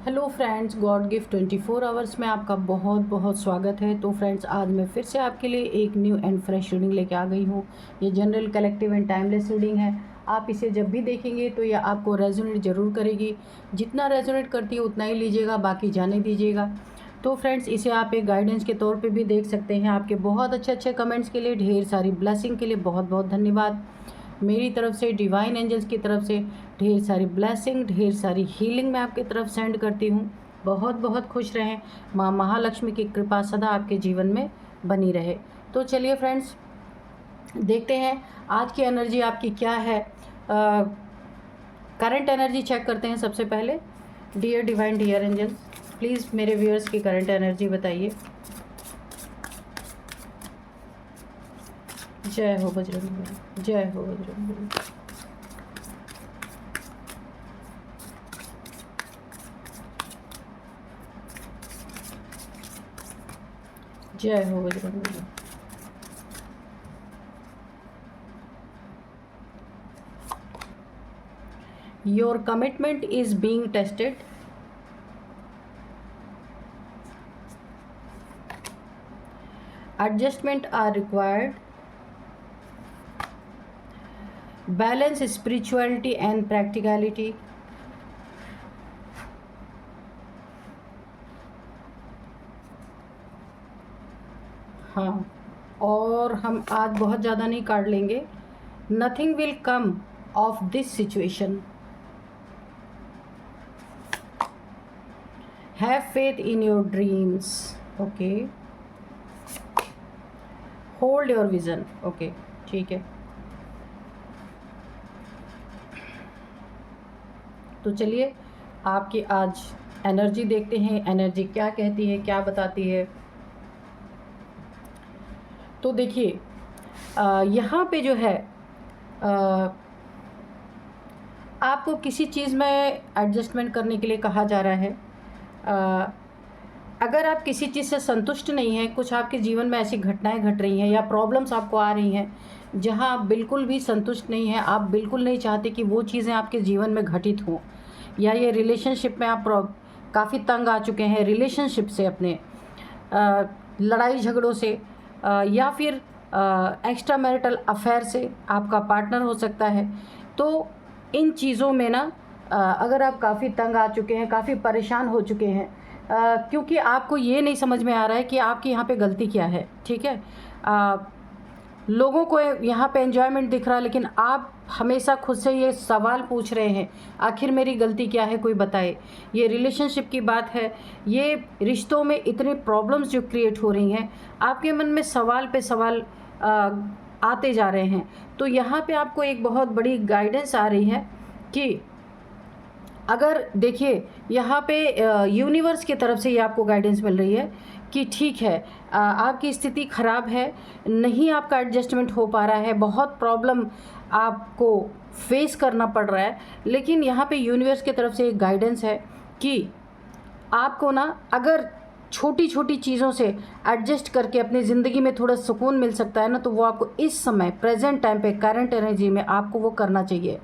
Hello friends, God gift 24 hours में आपका बहुत बहुत स्वागत है। तो फ्रेंड्स, आज मैं फिर से आपके लिए एक न्यू एंड फ्रेश रीडिंग लेके आ गई हूँ। ये general, collective and timeless reading है। आप इसे जब भी देखेंगे तो ये आपको रेजोनेट ज़रूर करेगी। जितना रेजोनेट करती है उतना ही लीजिएगा, बाकी जाने दीजिएगा। तो फ्रेंड्स, इसे आप एक गाइडेंस के तौर पे भी देख सकते हैं। आपके बहुत अच्छे अच्छे कमेंट्स के लिए, ढेर सारी ब्लेसिंग के लिए बहुत बहुत धन्यवाद। मेरी तरफ से, डिवाइन एंजल्स की तरफ से ढेर सारी ब्लेसिंग, ढेर सारी हीलिंग मैं आपकी तरफ सेंड करती हूँ। बहुत बहुत खुश रहें। माँ महालक्ष्मी की कृपा सदा आपके जीवन में बनी रहे। तो चलिए फ्रेंड्स, देखते हैं आज की एनर्जी आपकी क्या है। करंट एनर्जी चेक करते हैं सबसे पहले। Dear divine, dear angels, please मेरे व्यूअर्स की करंट एनर्जी बताइए। जय हो बजरंगबली, जय हो बजरंगबली। जय हो Bajrangbali. Your commitment is being tested. Adjustment are required. Balance spirituality and practicality. हाँ, और हम आज बहुत ज़्यादा नहीं काट लेंगे। Nothing will come of this situation. Have faith in your dreams. Okay. Hold your vision. Okay, ठीक है। तो चलिए आपकी आज एनर्जी देखते हैं। एनर्जी क्या कहती है, क्या बताती है। तो देखिए, यहाँ पे जो है आपको किसी चीज़ में एडजस्टमेंट करने के लिए कहा जा रहा है। अगर आप किसी चीज़ से संतुष्ट नहीं हैं, कुछ आपके जीवन में ऐसी घटनाएं घट रही हैं या प्रॉब्लम्स आपको आ रही हैं जहां आप बिल्कुल भी संतुष्ट नहीं हैं, आप बिल्कुल नहीं चाहते कि वो चीज़ें आपके जीवन में घटित हों, या ये रिलेशनशिप में आप काफ़ी तंग आ चुके हैं, रिलेशनशिप से, अपने लड़ाई झगड़ों से, या फिर एक्स्ट्रा मैरिटल अफेयर से आपका पार्टनर हो सकता है। तो इन चीज़ों में ना अगर आप काफ़ी तंग आ चुके हैं, काफ़ी परेशान हो चुके हैं, क्योंकि आपको ये नहीं समझ में आ रहा है कि आपकी यहाँ पे गलती क्या है। ठीक है, लोगों को यहाँ पे एन्जॉयमेंट दिख रहा है, लेकिन आप हमेशा खुद से ये सवाल पूछ रहे हैं, आखिर मेरी गलती क्या है, कोई बताए। ये रिलेशनशिप की बात है, ये रिश्तों में इतने प्रॉब्लम्स जो क्रिएट हो रही हैं, आपके मन में सवाल पे सवाल आते जा रहे हैं। तो यहाँ पे आपको एक बहुत बड़ी गाइडेंस आ रही है कि अगर देखिए, यहाँ पे यूनिवर्स की तरफ से ये आपको गाइडेंस मिल रही है कि ठीक है, आपकी स्थिति ख़राब है, नहीं आपका एडजस्टमेंट हो पा रहा है, बहुत प्रॉब्लम आपको फेस करना पड़ रहा है, लेकिन यहाँ पे यूनिवर्स की तरफ से एक गाइडेंस है कि आपको ना, अगर छोटी छोटी चीज़ों से एडजस्ट करके अपनी ज़िंदगी में थोड़ा सुकून मिल सकता है ना, तो वो आपको इस समय प्रेजेंट टाइम पे, करंट एनर्जी में आपको वो करना चाहिए।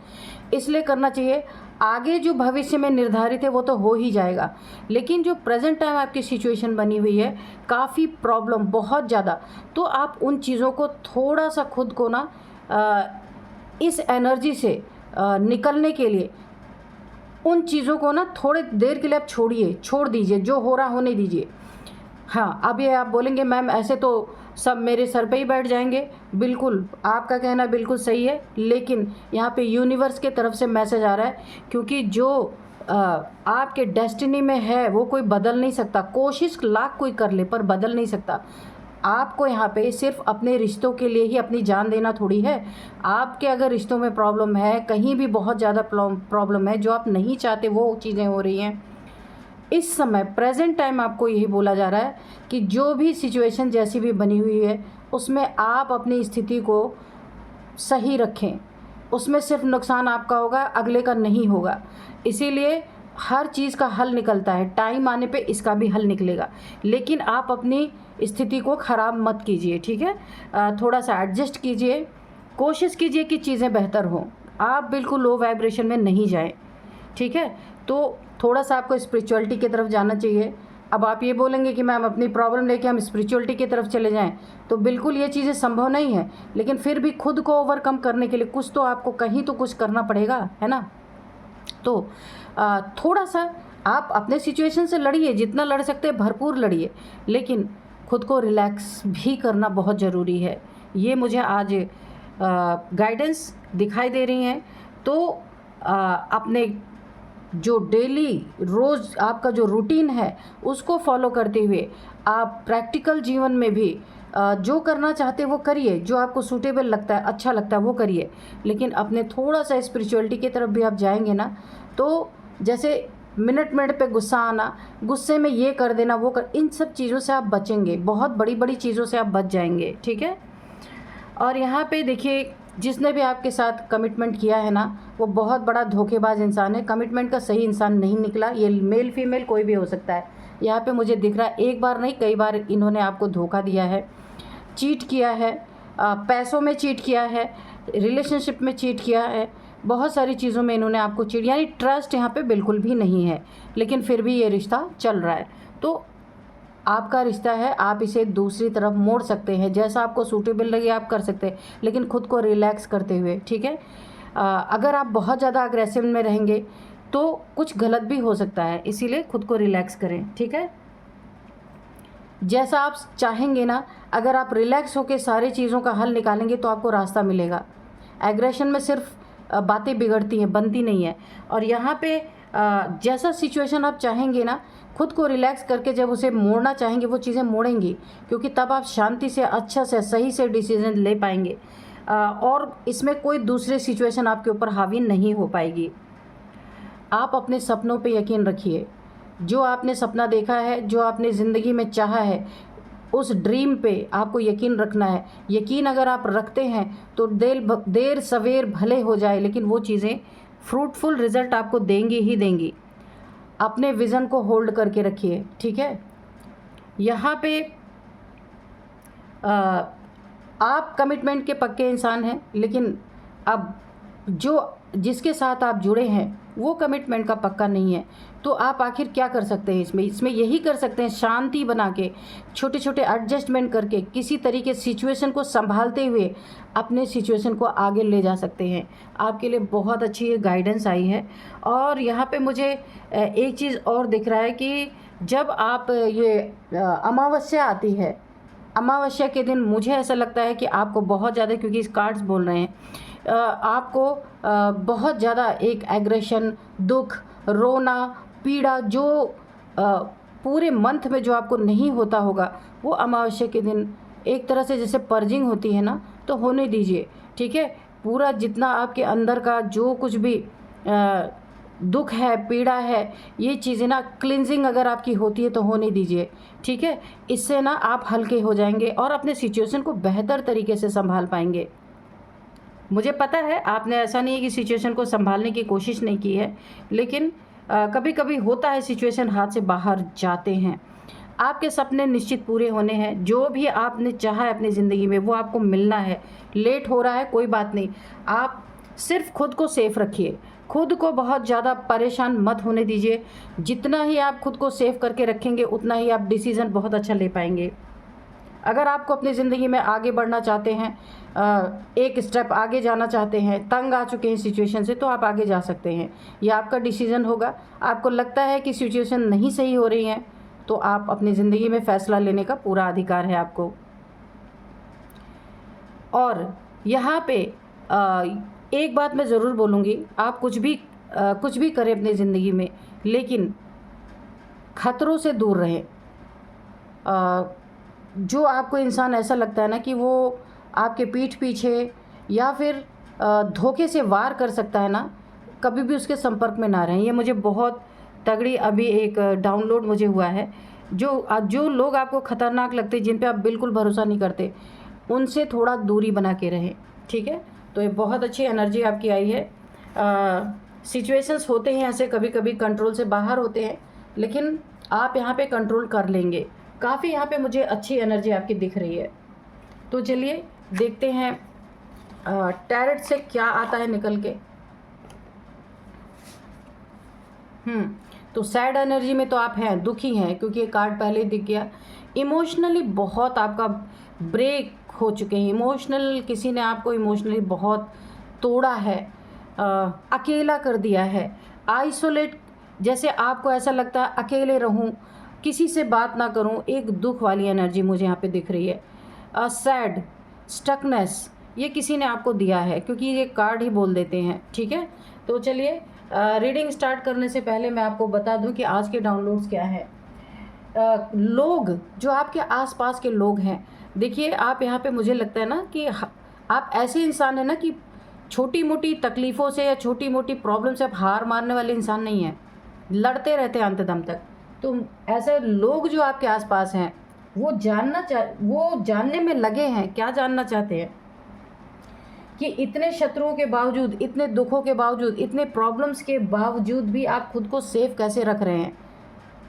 इसलिए करना चाहिए, आगे जो भविष्य में निर्धारित है वो तो हो ही जाएगा, लेकिन जो प्रेजेंट टाइम आपकी सिचुएशन बनी हुई है, काफ़ी प्रॉब्लम, बहुत ज़्यादा, तो आप उन चीज़ों को थोड़ा सा खुद को ना इस एनर्जी से निकलने के लिए उन चीज़ों को ना थोड़ी देर के लिए आप छोड़ दीजिए, जो हो रहा होने दीजिए। हाँ, अब ये आप बोलेंगे मैम ऐसे तो सब मेरे सर पे ही बैठ जाएंगे। बिल्कुल, आपका कहना बिल्कुल सही है, लेकिन यहाँ पे यूनिवर्स के तरफ से मैसेज आ रहा है, क्योंकि जो आपके डेस्टिनी में है वो कोई बदल नहीं सकता। कोशिश लाख कोई कर ले पर बदल नहीं सकता। आपको यहाँ पे सिर्फ अपने रिश्तों के लिए ही अपनी जान देना थोड़ी है। आपके अगर रिश्तों में प्रॉब्लम है, कहीं भी बहुत ज़्यादा प्रॉब्लम है, जो आप नहीं चाहते वो चीज़ें हो रही हैं, इस समय प्रेजेंट टाइम आपको यही बोला जा रहा है कि जो भी सिचुएशन जैसी भी बनी हुई है, उसमें आप अपनी स्थिति को सही रखें। उसमें सिर्फ नुकसान आपका होगा, अगले का नहीं होगा। इसीलिए हर चीज़ का हल निकलता है, टाइम आने पे इसका भी हल निकलेगा, लेकिन आप अपनी स्थिति को ख़राब मत कीजिए। ठीक है, थोड़ा सा एडजस्ट कीजिए, कोशिश कीजिए कि चीज़ें बेहतर हों। आप बिल्कुल लो वाइब्रेशन में नहीं जाएं। ठीक है। तो थोड़ा सा आपको स्पिरिचुअलिटी की तरफ जाना चाहिए। अब आप ये बोलेंगे कि मैम अपनी प्रॉब्लम लेके हम स्पिरिचुअलिटी की तरफ चले जाएं, तो बिल्कुल ये चीज़ें संभव नहीं है। लेकिन फिर भी खुद को ओवरकम करने के लिए कुछ तो आपको कहीं तो कुछ करना पड़ेगा, है ना। तो थोड़ा सा आप अपने सिचुएशन से लड़िए, जितना लड़ सकते हैं भरपूर लड़िए, लेकिन खुद को रिलैक्स भी करना बहुत ज़रूरी है। ये मुझे आज गाइडेंस दिखाई दे रही हैं। तो अपने जो डेली रोज़ आपका जो रूटीन है उसको फॉलो करते हुए आप प्रैक्टिकल जीवन में भी जो करना चाहते हैं वो करिए, जो आपको सूटेबल लगता है, अच्छा लगता है वो करिए। लेकिन अपने थोड़ा सा स्पिरिचुअलिटी की तरफ भी आप जाएंगे ना, तो जैसे मिनट मिनट पे गुस्सा आना, गुस्से में ये कर देना वो कर, इन सब चीज़ों से आप बचेंगे, बहुत बड़ी बड़ी चीज़ों से आप बच जाएंगे, ठीक है। और यहाँ पे देखिए, जिसने भी आपके साथ कमिटमेंट किया है ना, वो बहुत बड़ा धोखेबाज इंसान है, कमिटमेंट का सही इंसान नहीं निकला। ये मेल फीमेल कोई भी हो सकता है। यहाँ पे मुझे दिख रहा है एक बार नहीं कई बार इन्होंने आपको धोखा दिया है, चीट किया है, पैसों में चीट किया है, रिलेशनशिप में चीट किया है, बहुत सारी चीज़ों में इन्होंने आपको चीट, यानी ट्रस्ट यहाँ पे बिल्कुल भी नहीं है। लेकिन फिर भी ये रिश्ता चल रहा है। तो आपका रिश्ता है, आप इसे दूसरी तरफ मोड़ सकते हैं, जैसा आपको सूटेबल लगे आप कर सकते हैं, लेकिन खुद को रिलैक्स करते हुए, ठीक है। अगर आप बहुत ज़्यादा अग्रेसिव में रहेंगे तो कुछ गलत भी हो सकता है, इसीलिए खुद को रिलैक्स करें, ठीक है। जैसा आप चाहेंगे ना, अगर आप रिलैक्स होकर सारी चीज़ों का हल निकालेंगे तो आपको रास्ता मिलेगा। एग्रेशन में सिर्फ बातें बिगड़ती हैं, बनती नहीं है। और यहाँ पे जैसा सिचुएशन आप चाहेंगे ना, खुद को रिलैक्स करके जब उसे मोड़ना चाहेंगे वो चीज़ें मोड़ेंगी, क्योंकि तब आप शांति से अच्छा से सही से डिसीजन ले पाएंगे और इसमें कोई दूसरे सिचुएशन आपके ऊपर हावी नहीं हो पाएगी। आप अपने सपनों पे यकीन रखिए। जो आपने सपना देखा है, जो आपने ज़िंदगी में चाहा है, उस ड्रीम पे आपको यकीन रखना है। यकीन अगर आप रखते हैं तो देर सवेर भले हो जाए, लेकिन वो चीज़ें फ्रूटफुल रिज़ल्ट आपको देंगी ही देंगी। अपने विज़न को होल्ड करके रखिए, ठीक है। यहाँ पे आप कमिटमेंट के पक्के इंसान हैं, लेकिन अब जिसके साथ आप जुड़े हैं वो कमिटमेंट का पक्का नहीं है। तो आप आखिर क्या कर सकते हैं इसमें यही कर सकते हैं, शांति बना के, छोटे छोटे एडजस्टमेंट करके, किसी तरीके सिचुएशन को संभालते हुए अपने सिचुएशन को आगे ले जा सकते हैं। आपके लिए बहुत अच्छी ये गाइडेंस आई है। और यहाँ पे मुझे एक चीज़ और दिख रहा है कि जब आप ये अमावस्या आती है, अमावस्या के दिन मुझे ऐसा लगता है कि आपको बहुत ज़्यादा, क्योंकि इस कार्ड्स बोल रहे हैं, आपको बहुत ज़्यादा एक एग्रेशन, दुख, रोना, पीड़ा जो पूरे मंथ में जो आपको नहीं होता होगा, वो अमावस्या के दिन एक तरह से जैसे पर्जिंग होती है ना, तो होने दीजिए, ठीक है। पूरा जितना आपके अंदर का जो कुछ भी दुख है, पीड़ा है, ये चीज़ें ना क्लिनजिंग अगर आपकी होती है तो होने दीजिए, ठीक है। इससे ना आप हल्के हो जाएंगे और अपने सिचुएशन को बेहतर तरीके से संभाल पाएंगे। मुझे पता है आपने ऐसा नहीं है कि सिचुएशन को संभालने की कोशिश नहीं की है, लेकिन कभी कभी होता है सिचुएशन हाथ से बाहर जाते हैं। आपके सपने निश्चित पूरे होने हैं। जो भी आपने चाहा है अपनी ज़िंदगी में वो आपको मिलना है। लेट हो रहा है कोई बात नहीं, आप सिर्फ खुद को सेफ रखिए, खुद को बहुत ज़्यादा परेशान मत होने दीजिए। जितना ही आप खुद को सेफ करके रखेंगे उतना ही आप डिसीज़न बहुत अच्छा ले पाएंगे। अगर आपको अपनी ज़िंदगी में आगे बढ़ना चाहते हैं, एक स्टेप आगे जाना चाहते हैं, तंग आ चुके हैं सिचुएशन से, तो आप आगे जा सकते हैं। यह आपका डिसीज़न होगा। आपको लगता है कि सिचुएशन नहीं सही हो रही है, तो आप अपनी ज़िंदगी में फ़ैसला लेने का पूरा अधिकार है आपको। और यहाँ पे एक बात मैं ज़रूर बोलूँगी, आप कुछ भी करें अपनी ज़िंदगी में, लेकिन ख़तरों से दूर रहें। जो आपको इंसान ऐसा लगता है ना कि वो आपके पीठ पीछे या फिर धोखे से वार कर सकता है ना, कभी भी उसके संपर्क में ना रहें। ये मुझे बहुत तगड़ी अभी एक डाउनलोड मुझे हुआ है। जो लोग आपको ख़तरनाक लगते, जिन पे आप बिल्कुल भरोसा नहीं करते, उनसे थोड़ा दूरी बना के रहें, ठीक है। तो ये बहुत अच्छी एनर्जी आपकी आई है। सिचुएशंस होते हैं ऐसे, कभी कभी कंट्रोल से बाहर होते हैं, लेकिन आप यहाँ पे कंट्रोल कर लेंगे। काफ़ी यहाँ पे मुझे अच्छी एनर्जी आपकी दिख रही है। तो चलिए देखते हैं टैरेट से क्या आता है निकल के। तो सैड एनर्जी में तो आप हैं, दुखी हैं, क्योंकि ये कार्ड पहले ही दिख गया। इमोशनली बहुत आपका ब्रेक हो चुके हैं, इमोशनल, किसी ने आपको इमोशनली बहुत तोड़ा है, अकेला कर दिया है, आइसोलेट, जैसे आपको ऐसा लगता है अकेले रहूं, किसी से बात ना करूं, एक दुख वाली एनर्जी मुझे यहाँ पे दिख रही है। सैड, स्टकनेस, ये किसी ने आपको दिया है, क्योंकि ये कार्ड ही बोल देते हैं। ठीक है, तो चलिए रीडिंग स्टार्ट करने से पहले मैं आपको बता दूं कि आज के डाउनलोड्स क्या है। लोग जो आपके आसपास के लोग हैं, देखिए आप यहाँ पे, मुझे लगता है ना कि आप ऐसे इंसान हैं ना कि छोटी मोटी तकलीफ़ों से या छोटी मोटी प्रॉब्लम से आप हार मारने वाले इंसान नहीं हैं, लड़ते रहते हैं अंत दम तक। तो ऐसे लोग जो आपके आसपास हैं वो जानने में लगे हैं, क्या जानना चाहते हैं कि इतने शत्रुओं के बावजूद, इतने दुखों के बावजूद, इतने प्रॉब्लम्स के बावजूद भी आप खुद को सेफ कैसे रख रहे हैं,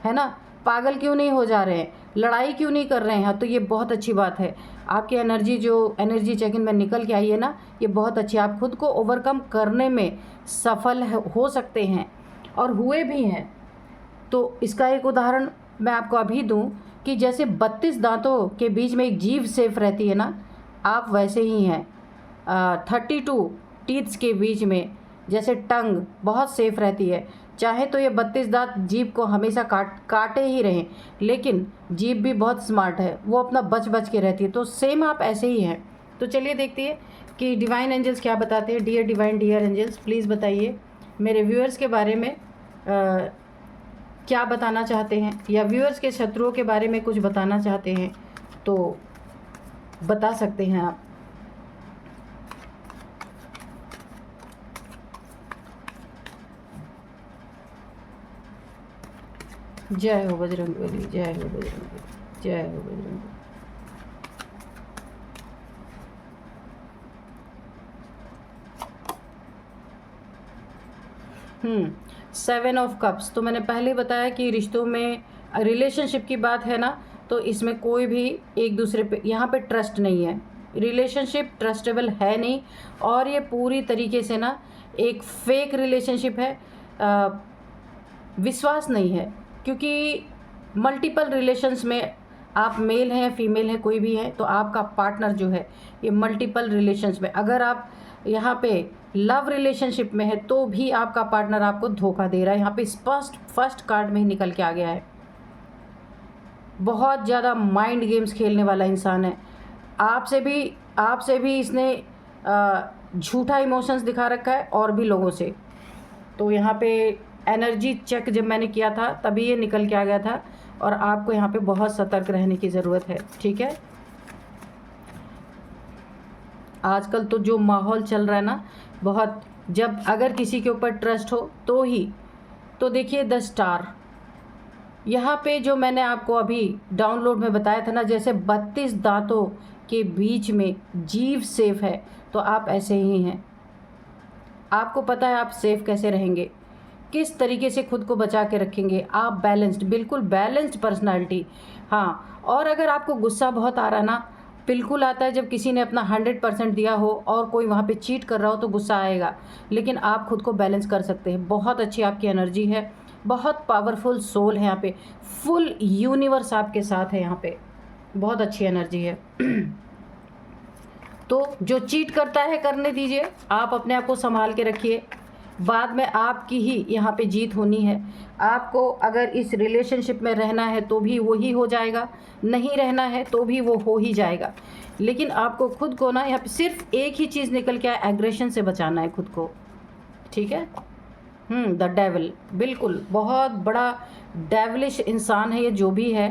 है ना, पागल क्यों नहीं हो जा रहे हैं, लड़ाई क्यों नहीं कर रहे हैं। तो ये बहुत अच्छी बात है। आपकी एनर्जी, जो एनर्जी चेक इन में निकल के आई है ना, ये बहुत अच्छी है। आप खुद को ओवरकम करने में सफल हो सकते हैं और हुए भी हैं। तो इसका एक उदाहरण मैं आपको अभी दूं कि जैसे 32 दांतों के बीच में एक जीभ सेफ रहती है ना, आप वैसे ही हैं। 32 टीथ्स के बीच में जैसे टंग बहुत सेफ रहती है, चाहे तो ये 32 दांत जीभ को हमेशा काटे ही रहें, लेकिन जीभ भी बहुत स्मार्ट है, वो अपना बच के रहती है। तो सेम आप ऐसे ही हैं। तो चलिए देखते हैं कि डिवाइन एंजल्स क्या बताते हैं। Dear divine, dear angels, please बताइए मेरे व्यूअर्स के बारे में क्या बताना चाहते हैं, या व्यूअर्स के शत्रुओं के बारे में कुछ बताना चाहते हैं तो बता सकते हैं आप। जय हो बजरंगबली, जय हो बजरंगबली, जय हो बजरंगबली। 7 ऑफ कप्स, तो मैंने पहले बताया कि रिश्तों में, रिलेशनशिप की बात है ना, तो इसमें कोई भी एक दूसरे पे, यहाँ पे ट्रस्ट नहीं है, रिलेशनशिप ट्रस्टेबल है नहीं, और ये पूरी तरीके से ना एक फेक रिलेशनशिप है, विश्वास नहीं है। क्योंकि मल्टीपल रिलेशंस में आप मेल हैं, फीमेल हैं, कोई भी है, तो आपका पार्टनर जो है ये मल्टीपल रिलेशंस में, अगर आप यहाँ पे लव रिलेशनशिप में है तो भी आपका पार्टनर आपको धोखा दे रहा है। यहाँ पे स्पष्ट फर्स्ट कार्ड में ही निकल के आ गया है। बहुत ज़्यादा माइंड गेम्स खेलने वाला इंसान है। आपसे भी इसने झूठा इमोशंस दिखा रखा है, और भी लोगों से। तो यहाँ पे एनर्जी चेक जब मैंने किया था तभी ये निकल के आ गया था, और आपको यहाँ पे बहुत सतर्क रहने की ज़रूरत है। ठीक है, आजकल तो जो माहौल चल रहा है ना, बहुत, जब अगर किसी के ऊपर ट्रस्ट हो तो ही, तो देखिए द स्टार, यहाँ पे जो मैंने आपको अभी डाउनलोड में बताया था ना, जैसे 32 दांतों के बीच में जीभ सेफ है, तो आप ऐसे ही हैं। आपको पता है आप सेफ कैसे रहेंगे, किस तरीके से खुद को बचा के रखेंगे। आप बैलेंस्ड, बिल्कुल बैलेंस्ड पर्सनालिटी। हाँ, और अगर आपको गुस्सा बहुत आ रहा ना, बिल्कुल आता है, जब किसी ने अपना 100% दिया हो और कोई वहाँ पे चीट कर रहा हो तो गुस्सा आएगा, लेकिन आप खुद को बैलेंस कर सकते हैं। बहुत अच्छी आपकी एनर्जी है, बहुत पावरफुल सोल है यहाँ पे, फुल यूनिवर्स आपके साथ है यहाँ पे, बहुत अच्छी एनर्जी है। तो जो चीट करता है करने दीजिए, आप अपने आप को संभाल के रखिए, बाद में आपकी ही यहाँ पे जीत होनी है। आपको अगर इस रिलेशनशिप में रहना है तो भी वही हो जाएगा, नहीं रहना है तो भी वो हो ही जाएगा, लेकिन आपको खुद को ना यहाँ पे सिर्फ एक ही चीज़ निकल के आए, एग्रेशन से बचाना है खुद को। ठीक है, द डेविल, बिल्कुल बहुत बड़ा डेविलिश इंसान है ये, जो भी है।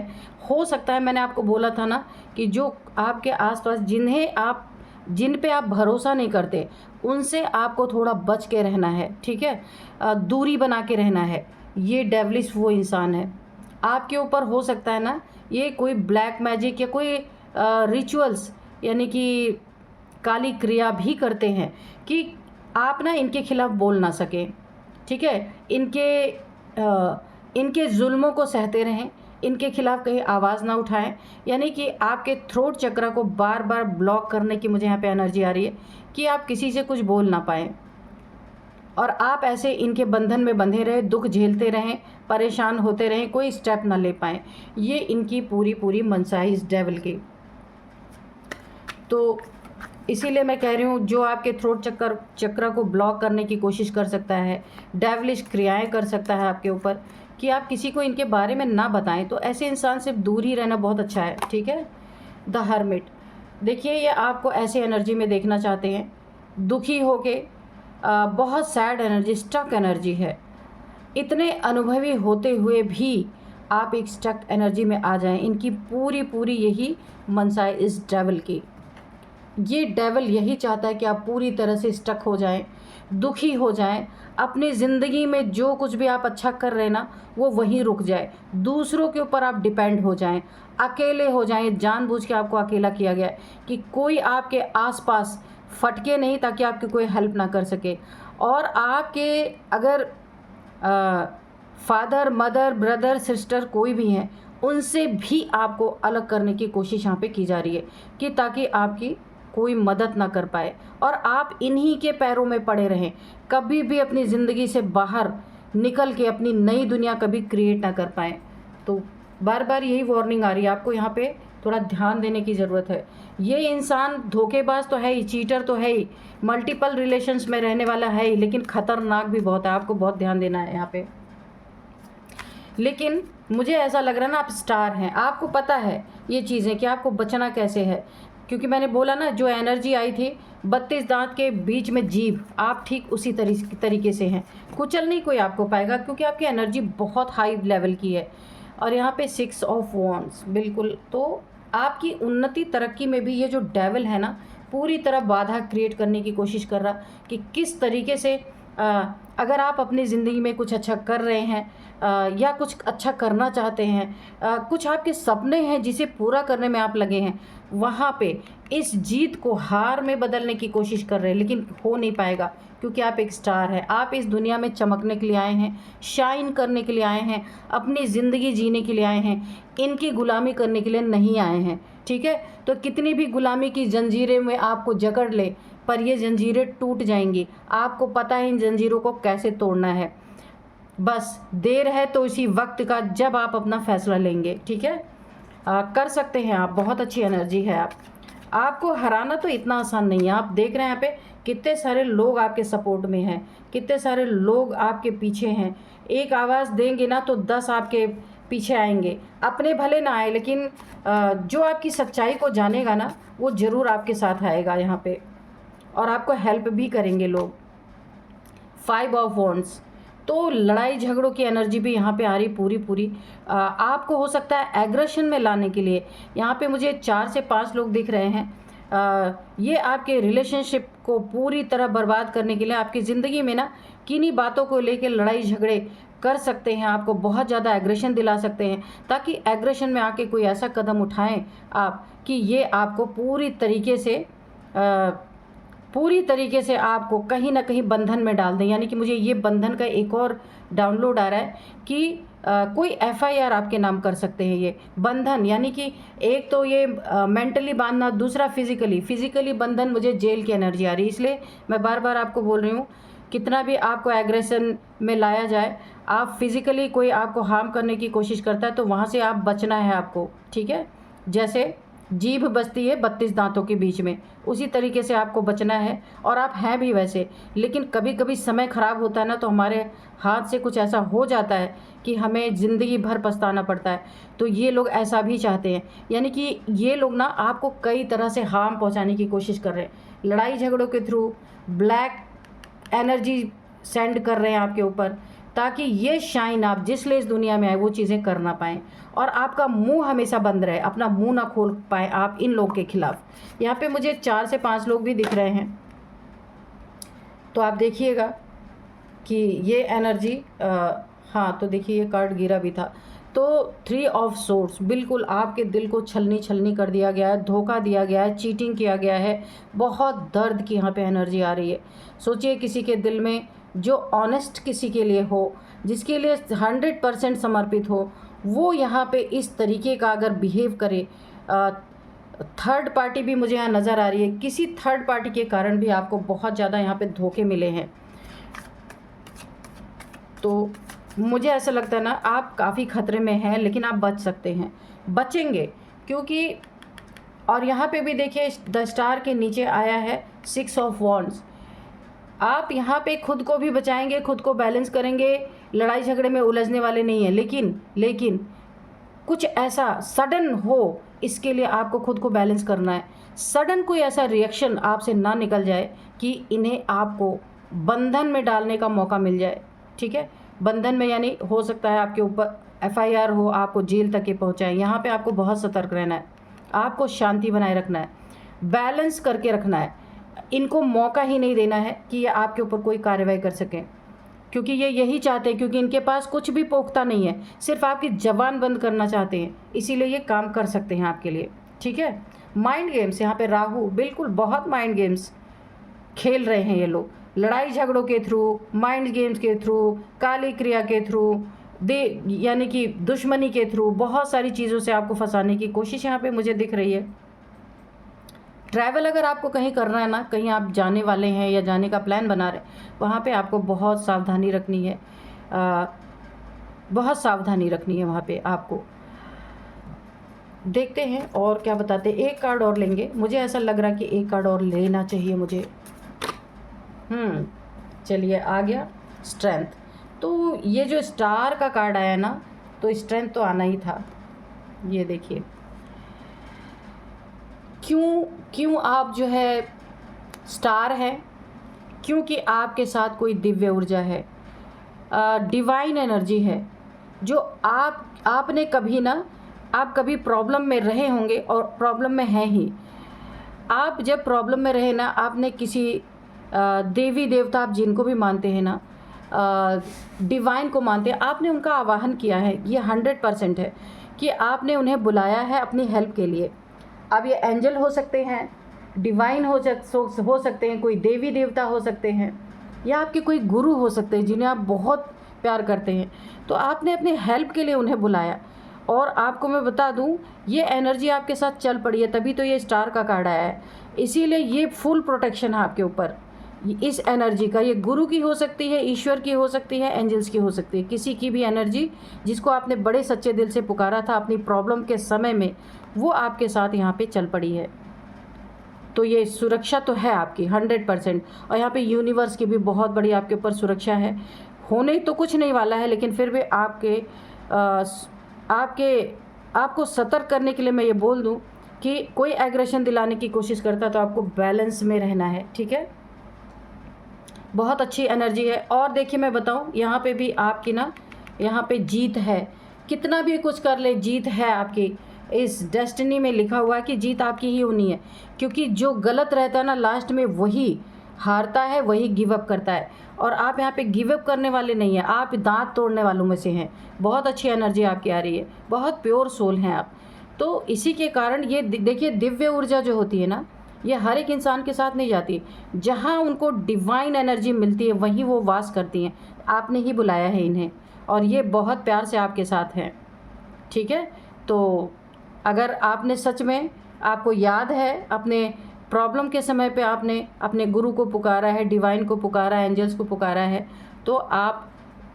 हो सकता है, मैंने आपको बोला था ना कि जो आपके आसपास जिन पे आप भरोसा नहीं करते, उनसे आपको थोड़ा बच के रहना है। ठीक है, दूरी बना के रहना है। ये डेविलिश वो इंसान है। आपके ऊपर हो सकता है ना ये कोई ब्लैक मैजिक या कोई रिचुअल्स, यानी कि काली क्रिया भी करते हैं कि आप ना इनके खिलाफ बोल ना सकें। ठीक है, इनके जुल्मों को सहते रहें, इनके खिलाफ कहीं आवाज़ ना उठाएं, यानी कि आपके थ्रोट चक्र को बार बार ब्लॉक करने की मुझे यहाँ पे एनर्जी आ रही है कि आप किसी से कुछ बोल ना पाएँ। और आप ऐसे इनके बंधन में बंधे रहे, दुख झेलते रहें, परेशान होते रहें, कोई स्टेप ना ले पाएँ। ये इनकी पूरी पूरी मंशा है इस डेविल की। तो इसीलिए मैं कह रही हूँ, जो आपके थ्रोट चक्र को ब्लॉक करने की कोशिश कर सकता है, डेविलिश क्रियाएं कर सकता है आपके ऊपर, कि आप किसी को इनके बारे में ना बताएं, तो ऐसे इंसान से दूर ही रहना बहुत अच्छा है। ठीक है। द हर्मिट, देखिए ये आपको ऐसे एनर्जी में देखना चाहते हैं, दुखी होके, बहुत सैड एनर्जी, स्टक एनर्जी है। इतने अनुभवी होते हुए भी आप एक स्टक एनर्जी में आ जाएं, इनकी पूरी पूरी यही मंशा है इस डेविल की। ये डेविल यही चाहता है कि आप पूरी तरह से स्टक हो जाएं, दुखी हो जाएं, अपनी ज़िंदगी में जो कुछ भी आप अच्छा कर रहे हैं ना, वो वहीं रुक जाए, दूसरों के ऊपर आप डिपेंड हो जाएं, अकेले हो जाएं। जानबूझ के आपको अकेला किया गया है कि कोई आपके आसपास फटके नहीं, ताकि आपकी कोई हेल्प ना कर सके। और आपके अगर फादर, मदर, ब्रदर, सिस्टर कोई भी हैं, उनसे भी आपको अलग करने की कोशिश यहाँ पे की जा रही है, कि ताकि आपकी कोई मदद ना कर पाए और आप इन्हीं के पैरों में पड़े रहें, कभी भी अपनी ज़िंदगी से बाहर निकल के अपनी नई दुनिया कभी क्रिएट ना कर पाएँ। तो बार बार यही वार्निंग आ रही है, आपको यहाँ पे थोड़ा ध्यान देने की ज़रूरत है। ये इंसान धोखेबाज तो है ही, चीटर तो है ही, मल्टीपल रिलेशंस में रहने वाला है ही, लेकिन ख़तरनाक भी बहुत है। आपको बहुत ध्यान देना है यहाँ पे। लेकिन मुझे ऐसा लग रहा है ना, आप स्टार हैं, आपको पता है ये चीज़ें कि आपको बचना कैसे है। क्योंकि मैंने बोला ना, जो एनर्जी आई थी 32 दांत के बीच में जीभ, आप ठीक उसी तरीके से हैं। कुचल नहीं कोई आपको पाएगा, क्योंकि आपकी एनर्जी बहुत हाई लेवल की है। और यहाँ पे 6 ऑफ वॉन्ड्स, बिल्कुल। तो आपकी उन्नति तरक्की में भी ये जो डेविल है ना, पूरी तरह बाधा क्रिएट करने की कोशिश कर रहा, कि किस तरीके से अगर आप अपनी ज़िंदगी में कुछ अच्छा कर रहे हैं, या कुछ अच्छा करना चाहते हैं, कुछ आपके सपने हैं जिसे पूरा करने में आप लगे हैं, वहाँ पे इस जीत को हार में बदलने की कोशिश कर रहे हैं, लेकिन हो नहीं पाएगा, क्योंकि आप एक स्टार हैं। आप इस दुनिया में चमकने के लिए आए हैं, शाइन करने के लिए आए हैं, अपनी ज़िंदगी जीने के लिए आए हैं, इनकी गुलामी करने के लिए नहीं आए हैं। ठीक है। तो कितनी भी गुलामी की जंजीरें में आपको जकड़ ले, पर ये जंजीरें टूट जाएंगी। आपको पता है इन जंजीरों को कैसे तोड़ना है। बस देर है तो इसी वक्त का, जब आप अपना फैसला लेंगे। ठीक है। कर सकते हैं आप, बहुत अच्छी एनर्जी है। आपको हराना तो इतना आसान नहीं है। आप देख रहे हैं यहाँ पे कितने सारे लोग आपके सपोर्ट में हैं, कितने सारे लोग आपके पीछे हैं। एक आवाज़ देंगे ना तो 10 आपके पीछे आएंगे। अपने भले ना आए, लेकिन जो आपकी सच्चाई को जानेगा ना, वो ज़रूर आपके साथ आएगा यहाँ पे, और आपको हेल्प भी करेंगे लोग। 5 ऑफ वॉन्ड्स, तो लड़ाई झगड़ों की एनर्जी भी यहाँ पे आ रही पूरी पूरी। आपको हो सकता है एग्रेशन में लाने के लिए, यहाँ पे मुझे 4 से 5 लोग दिख रहे हैं। ये आपके रिलेशनशिप को पूरी तरह बर्बाद करने के लिए, आपकी ज़िंदगी में ना किन्हीं बातों को लेकर लड़ाई झगड़े कर सकते हैं, आपको बहुत ज़्यादा एग्रेशन दिला सकते हैं, ताकि एग्रेशन में आके कोई ऐसा कदम उठाएं आप, कि ये आपको पूरी तरीके से आपको कहीं ना कहीं बंधन में डाल दें। यानी कि मुझे ये बंधन का एक और डाउनलोड आ रहा है कि कोई FIR आपके नाम कर सकते हैं। ये बंधन यानी कि एक तो ये मेंटली बांधना, दूसरा फिजिकली बंधन। मुझे जेल की एनर्जी आ रही है, इसलिए मैं बार बार आपको बोल रही हूँ, कितना भी आपको एग्रेशन में लाया जाए, आप फिजिकली कोई आपको हार्म करने की कोशिश करता है, तो वहाँ से आप बचना है आपको। ठीक है। जैसे जीभ बचती है 32 दांतों के बीच में, उसी तरीके से आपको बचना है। और आप हैं भी वैसे, लेकिन कभी कभी समय ख़राब होता है ना, तो हमारे हाथ से कुछ ऐसा हो जाता है कि हमें ज़िंदगी भर पछताना पड़ता है। तो ये लोग ऐसा भी चाहते हैं, यानी कि ये लोग ना आपको कई तरह से हार्म पहुंचाने की कोशिश कर रहे हैं। लड़ाई झगड़ों के थ्रू ब्लैक एनर्जी सेंड कर रहे हैं आपके ऊपर, ताकि ये शाइन, आप जिस लिए इस दुनिया में आए, वो चीज़ें कर ना पाएँ, और आपका मुंह हमेशा बंद रहे, अपना मुंह ना खोल पाए आप इन लोगों के खिलाफ। यहाँ पे मुझे 4 से 5 लोग भी दिख रहे हैं, तो आप देखिएगा कि ये एनर्जी, हाँ तो देखिए ये कार्ड गिरा भी था। तो 3 ऑफ सोर्ड्स, बिल्कुल आपके दिल को छलनी कर दिया गया है, धोखा दिया गया है, चीटिंग किया गया है। बहुत दर्द की यहाँ पे एनर्जी आ रही है। सोचिए किसी के दिल में जो ऑनेस्ट किसी के लिए हो, जिसके लिए 100% समर्पित हो, वो यहाँ पे इस तरीके का अगर बिहेव करे। थर्ड पार्टी भी मुझे यहाँ नज़र आ रही है, किसी थर्ड पार्टी के कारण भी आपको बहुत ज़्यादा यहाँ पे धोखे मिले हैं। तो मुझे ऐसा लगता है ना, आप काफ़ी खतरे में हैं, लेकिन आप बच सकते हैं, बचेंगे, क्योंकि और यहाँ पे भी देखिए द स्टार के नीचे आया है 6 ऑफ वॉन्ड्स। आप यहाँ पे खुद को भी बचाएंगे, खुद को बैलेंस करेंगे, लड़ाई झगड़े में उलझने वाले नहीं हैं, लेकिन कुछ ऐसा सडन हो, इसके लिए आपको खुद को बैलेंस करना है। सडन कोई ऐसा रिएक्शन आपसे ना निकल जाए कि इन्हें आपको बंधन में डालने का मौका मिल जाए, ठीक है। बंधन में यानी हो सकता है आपके ऊपर FIR हो, आपको जेल तक के पहुँचाए। यहाँ पे आपको बहुत सतर्क रहना है, आपको शांति बनाए रखना है, बैलेंस करके रखना है। इनको मौका ही नहीं देना है कि ये आपके ऊपर कोई कार्रवाई कर सकें, क्योंकि ये यही चाहते हैं, क्योंकि इनके पास कुछ भी पोख्ता नहीं है, सिर्फ आपकी ज़बान बंद करना चाहते हैं, इसीलिए ये काम कर सकते हैं आपके लिए, ठीक है। माइंड गेम्स, यहाँ पे राहु बिल्कुल बहुत माइंड गेम्स खेल रहे हैं ये लोग, लड़ाई झगड़ों के थ्रू, माइंड गेम्स के थ्रू, काली क्रिया के थ्रू, यानी कि दुश्मनी के थ्रू, बहुत सारी चीज़ों से आपको फंसाने की कोशिश यहाँ पे मुझे दिख रही है। ट्रैवल अगर आपको कहीं करना है ना, कहीं आप जाने वाले हैं या जाने का प्लान बना रहे हैं, वहाँ पे आपको बहुत सावधानी रखनी है, बहुत सावधानी रखनी है वहाँ पे आपको। देखते हैं और क्या बताते हैं, एक कार्ड और लेंगे, मुझे ऐसा लग रहा है कि एक कार्ड और लेना चाहिए मुझे। चलिए आ गया स्ट्रेंथ। तो ये जो स्टार का कार्ड आया ना, तो स्ट्रेंथ तो आना ही था। ये देखिए क्यों आप जो है स्टार है, क्योंकि आपके साथ कोई दिव्य ऊर्जा है, डिवाइन एनर्जी है, जो आपने कभी ना, आप कभी प्रॉब्लम में रहे होंगे और प्रॉब्लम में हैं ही। आप जब प्रॉब्लम में रहे ना, आपने किसी देवी देवता, आप जिनको भी मानते हैं ना, डिवाइन को मानते हैं, आपने उनका आवाहन किया है। ये 100% है कि आपने उन्हें बुलाया है अपनी हेल्प के लिए। अब ये एंजल हो सकते हैं, डिवाइन हो सकते हैं, कोई देवी देवता हो सकते हैं, या आपके कोई गुरु हो सकते हैं जिन्हें आप बहुत प्यार करते हैं। तो आपने अपने हेल्प के लिए उन्हें बुलाया, और आपको मैं बता दूं, ये एनर्जी आपके साथ चल पड़ी है, तभी तो ये स्टार का कार्ड आया है। इसीलिए ये फुल प्रोटेक्शन है आपके ऊपर इस एनर्जी का। ये गुरु की हो सकती है, ईश्वर की हो सकती है, एंजल्स की हो सकती है, किसी की भी एनर्जी जिसको आपने बड़े सच्चे दिल से पुकारा था अपनी प्रॉब्लम के समय में, वो आपके साथ यहाँ पे चल पड़ी है। तो ये सुरक्षा तो है आपकी 100%, और यहाँ पे यूनिवर्स की भी बहुत बड़ी आपके ऊपर सुरक्षा है। होने तो कुछ नहीं वाला है, लेकिन फिर भी आपको सतर्क करने के लिए मैं ये बोल दूँ कि कोई एग्रेशन दिलाने की कोशिश करता तो आपको बैलेंस में रहना है, ठीक है। बहुत अच्छी एनर्जी है। और देखिए मैं बताऊं, यहाँ पे भी आपकी ना, यहाँ पे जीत है, कितना भी कुछ कर ले जीत है आपकी। इस डेस्टिनी में लिखा हुआ है कि जीत आपकी ही होनी है, क्योंकि जो गलत रहता है ना, लास्ट में वही हारता है, वही गिव अप करता है। और आप यहाँ पे गिव अप करने वाले नहीं हैं, आप दांत तोड़ने वालों में से हैं। बहुत अच्छी एनर्जी आपकी आ रही है, बहुत प्योर सोल हैं आप। तो इसी के कारण ये देखिए, दिव्य ऊर्जा जो होती है ना, ये हर एक इंसान के साथ नहीं जाती। जहाँ उनको डिवाइन एनर्जी मिलती है वहीं वो वास करती हैं। आपने ही बुलाया है इन्हें, और ये बहुत प्यार से आपके साथ हैं, ठीक है। तो अगर आपने सच में, आपको याद है अपने प्रॉब्लम के समय पे आपने अपने गुरु को पुकारा है, डिवाइन को पुकारा है, एंजल्स को पुकारा है, तो आप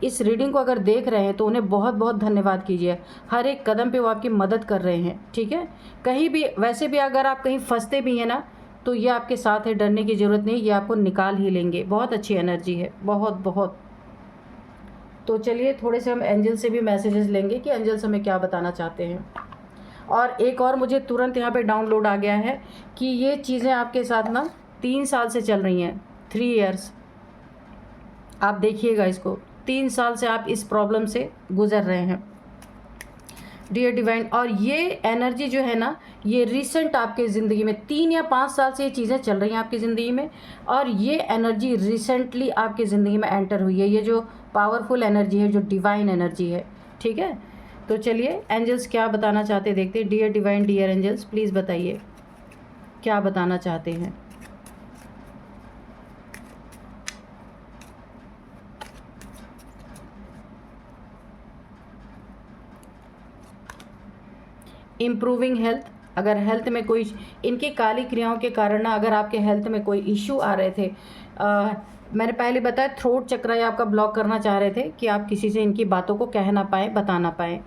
इस रीडिंग को अगर देख रहे हैं तो उन्हें बहुत बहुत धन्यवाद कीजिए। हर एक कदम पे वो आपकी मदद कर रहे हैं, ठीक है। कहीं भी, वैसे भी अगर आप कहीं फंसते भी हैं ना, तो ये आपके साथ है, डरने की ज़रूरत नहीं, ये आपको निकाल ही लेंगे। बहुत अच्छी एनर्जी है, बहुत बहुत। तो चलिए थोड़े से हम एंजल से भी मैसेजेस लेंगे कि एंजल्स हमें क्या बताना चाहते हैं। और एक और मुझे तुरंत यहाँ पे डाउनलोड आ गया है कि ये चीज़ें आपके साथ ना 3 साल से चल रही हैं, 3 ईयर्स। आप देखिएगा इसको, 3 साल से आप इस प्रॉब्लम से गुजर रहे हैं, डियर डिवाइन। और ये एनर्जी जो है ना, ये रिसेंट आपके ज़िंदगी में 3 या 5 साल से ये चीज़ें चल रही हैं आपकी ज़िंदगी में, और ये एनर्जी रिसेंटली आपकी ज़िंदगी में एंटर हुई है। ये जो पावरफुल एनर्जी है, जो डिवाइन एनर्जी है, ठीक है। तो चलिए एंजल्स क्या बताना चाहते हैं देखते हैं। Dear divine, dear angels, please बताइए क्या बताना चाहते हैं। इम्प्रूविंग हेल्थ, अगर हेल्थ में कोई, इनकी काली क्रियाओं के कारण ना, अगर आपके हेल्थ में कोई इश्यू आ रहे थे, मैंने पहले बताया थ्रोट चक्र ये आपका ब्लॉक करना चाह रहे थे कि आप किसी से इनकी बातों को कह ना पाएँ, बता ना पाएँ।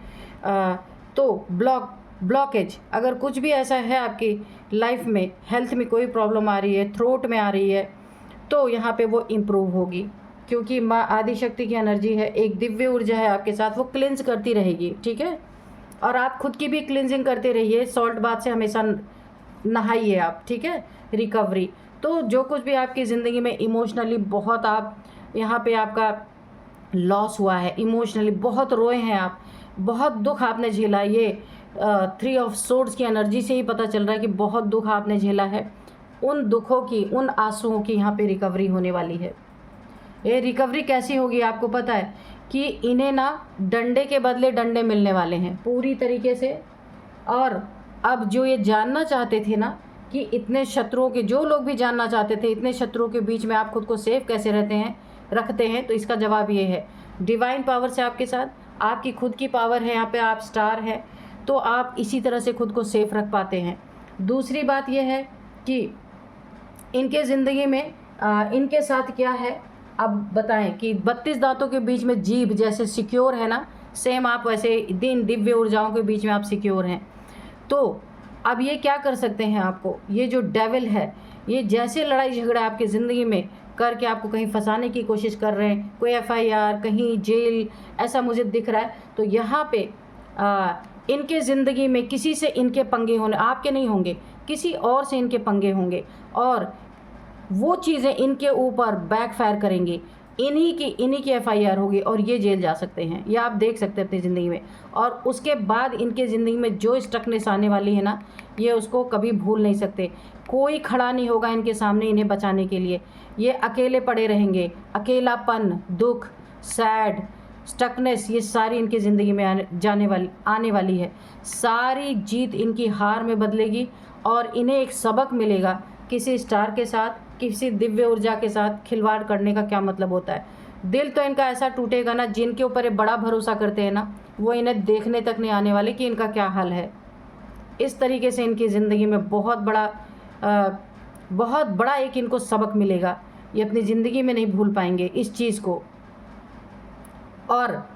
तो ब्लॉकेज अगर कुछ भी ऐसा है आपकी लाइफ में, हेल्थ में कोई प्रॉब्लम आ रही है, थ्रोट में आ रही है, तो यहाँ पे वो इम्प्रूव होगी, क्योंकि माँ आदिशक्ति की एनर्जी है, एक दिव्य ऊर्जा है आपके साथ, वो क्लिंज करती रहेगी, ठीक है। और आप खुद की भी क्लिनजिंग करते रहिए, सॉल्ट बाथ से हमेशा नहाइए आप, ठीक है। रिकवरी तो जो कुछ भी आपकी ज़िंदगी में इमोशनली बहुत आप यहाँ पे आपका लॉस हुआ है, इमोशनली बहुत रोए हैं आप, बहुत दुख आपने झेला, ये 3 ऑफ सोर्ड्स की एनर्जी से ही पता चल रहा है कि बहुत दुख आपने झेला है। उन दुखों की, उन आंसुओं की यहाँ पे रिकवरी होने वाली है। ये रिकवरी कैसी होगी आपको पता है कि इन्हें ना डंडे के बदले डंडे मिलने वाले हैं पूरी तरीके से। और अब जो ये जानना चाहते थे ना कि इतने शत्रुओं के, जो लोग भी जानना चाहते थे इतने शत्रुओं के बीच में आप खुद को सेफ कैसे रखते हैं, तो इसका जवाब ये है डिवाइन पावर से आपके साथ, आपकी खुद की पावर है, यहाँ पे आप स्टार है, तो आप इसी तरह से खुद को सेफ रख पाते हैं। दूसरी बात यह है कि इनके ज़िंदगी में इनके साथ क्या है, अब बताएं कि 32 दांतों के बीच में जीभ जैसे सिक्योर है ना, सेम आप वैसे दिव्य ऊर्जाओं के बीच में आप सिक्योर हैं। तो अब ये क्या कर सकते हैं, आपको ये जो डेविल है, ये जैसे लड़ाई झगड़ा आपकी ज़िंदगी में करके आपको कहीं फंसाने की कोशिश कर रहे हैं, कोई FIR, कहीं जेल, ऐसा मुझे दिख रहा है, तो यहाँ पे इनके ज़िंदगी में किसी से इनके पंगे होने, आपके नहीं होंगे, किसी और से इनके पंगे होंगे, और वो चीज़ें इनके ऊपर बैकफायर करेंगी, इन्हीं की FIR होगी और ये जेल जा सकते हैं, ये आप देख सकते हैं अपनी ज़िंदगी में। और उसके बाद इनके ज़िंदगी में जो स्टकनेस आने वाली है ना, ये उसको कभी भूल नहीं सकते। कोई खड़ा नहीं होगा इनके सामने इन्हें बचाने के लिए, ये अकेले पड़े रहेंगे। अकेलापन, दुख, सैड, स्टकनेस, ये सारी इनकी ज़िंदगी में आने वाली है। सारी जीत इनकी हार में बदलेगी और इन्हें एक सबक मिलेगा किसी स्टार के साथ, किसी दिव्य ऊर्जा के साथ खिलवाड़ करने का क्या मतलब होता है। दिल तो इनका ऐसा टूटेगा ना, जिनके ऊपर ये बड़ा भरोसा करते हैं ना, वो इन्हें देखने तक नहीं आने वाले कि इनका क्या हाल है। इस तरीके से इनकी ज़िंदगी में बहुत बड़ा एक इनको सबक मिलेगा, ये अपनी ज़िंदगी में नहीं भूल पाएंगे इस चीज़ को। और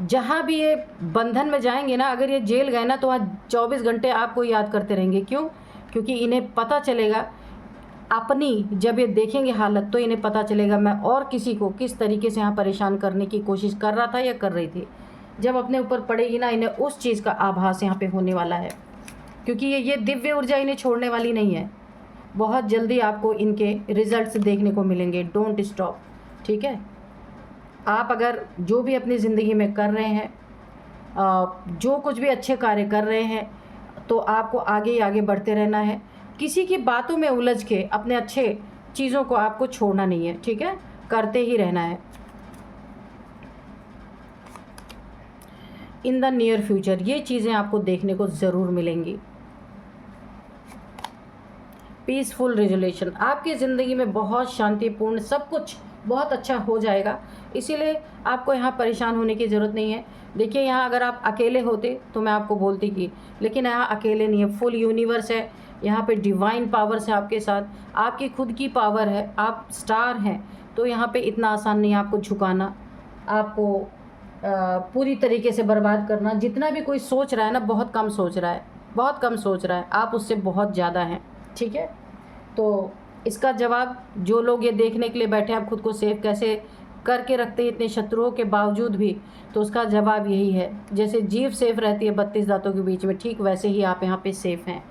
जहाँ भी ये बंधन में जाएंगे ना, अगर ये जेल गए ना, तो वहाँ 24 घंटे आपको याद करते रहेंगे। क्यों? क्योंकि इन्हें पता चलेगा, अपनी जब ये देखेंगे हालत, तो इन्हें पता चलेगा मैं और किसी को किस तरीके से यहाँ परेशान करने की कोशिश कर रहा था या कर रही थी। जब अपने ऊपर पड़ेगी ना, इन्हें उस चीज़ का आभास यहाँ पे होने वाला है, क्योंकि ये दिव्य ऊर्जा इन्हें छोड़ने वाली नहीं है। बहुत जल्दी आपको इनके रिजल्ट्स देखने को मिलेंगे। डोंट स्टॉप, ठीक है। आप अगर जो भी अपनी ज़िंदगी में कर रहे हैं, जो कुछ भी अच्छे कार्य कर रहे हैं, तो आपको आगे ही आगे बढ़ते रहना है। किसी की बातों में उलझ के अपने अच्छे चीज़ों को आपको छोड़ना नहीं है, ठीक है, करते ही रहना है। इन द नियर फ्यूचर ये चीज़ें आपको देखने को ज़रूर मिलेंगी। पीसफुल रेजोल्यूशन, आपकी ज़िंदगी में बहुत शांतिपूर्ण, सब कुछ बहुत अच्छा हो जाएगा, इसीलिए आपको यहाँ परेशान होने की ज़रूरत नहीं है। देखिए, यहाँ अगर आप अकेले होते तो मैं आपको बोलती कि, लेकिन यहाँ अकेले नहीं है, फुल यूनिवर्स है, यहाँ पे डिवाइन पावर्स है आपके साथ, आपकी खुद की पावर है, आप स्टार हैं। तो यहाँ पे इतना आसान नहीं है आपको झुकाना, आपको पूरी तरीके से बर्बाद करना। जितना भी कोई सोच रहा है ना, बहुत कम सोच रहा है, बहुत कम सोच रहा है, आप उससे बहुत ज़्यादा हैं, ठीक है। तो इसका जवाब, जो लोग ये देखने के लिए बैठे हैं आप खुद को सेफ कैसे करके रखते हैं इतने शत्रुओं के बावजूद भी, तो उसका जवाब यही है, जैसे जीभ सेफ रहती है 32 दांतों के बीच में, ठीक वैसे ही आप यहाँ पे सेफ हैं।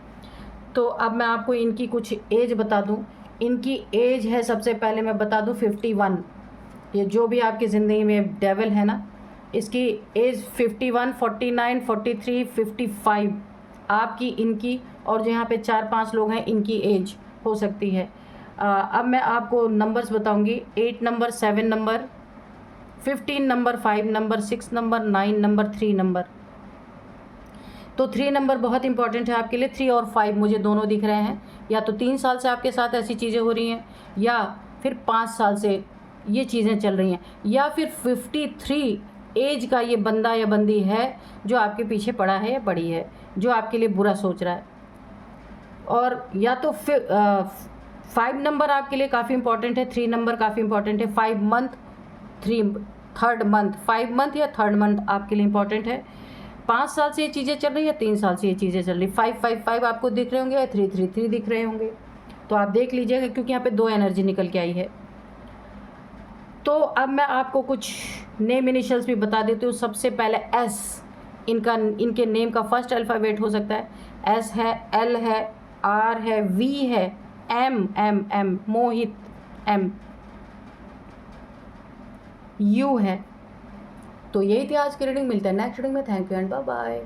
तो अब मैं आपको इनकी कुछ एज बता दूं। इनकी एज है, सबसे पहले मैं बता दूं 51। ये जो भी आपकी ज़िंदगी में डेविल है ना, इसकी एज 51, 49, 43, 55 आपकी, इनकी, और जो यहाँ पे 4-5 लोग हैं इनकी एज हो सकती है। अब मैं आपको नंबर्स बताऊंगी। 8 number, 7 number, 15 number, 5 number, 6 number, 9 number, 3 number. तो 3 नंबर बहुत इंपॉर्टेंट है आपके लिए। 3 और 5 मुझे दोनों दिख रहे हैं, या तो 3 साल से आपके साथ ऐसी चीज़ें हो रही हैं, या फिर 5 साल से ये चीज़ें चल रही हैं, या फिर 53 एज का ये बंदा या बंदी है जो आपके पीछे पड़ा है या पड़ी है, जो आपके लिए बुरा सोच रहा है। और या तो 5 नंबर आपके लिए काफ़ी इंपॉर्टेंट है, 3 नंबर काफ़ी इंपॉर्टेंट है, 5 मंथ, 3rd मंथ, 5 मंथ या 3rd मंथ आपके लिए इंपॉर्टेंट है। 5 साल से ये चीज़ें चल रही है या 3 साल से ये चीज़ें चल रही, 5 आपको दिख रहे होंगे या 3 दिख रहे होंगे, तो आप देख लीजिएगा क्योंकि यहाँ पे 2 एनर्जी निकल के आई है। तो अब मैं आपको कुछ नेम इनिशियल्स भी बता देती हूँ। सबसे पहले एस, इनके नेम का फर्स्ट अल्फ़ाबेट हो सकता है, एस है, एल है, आर है, वी है, एम मोहित, एम, यू है। तो यही थी आज की रीडिंग। मिलते हैं नेक्स्ट रीडिंग में। Thank you and bye bye.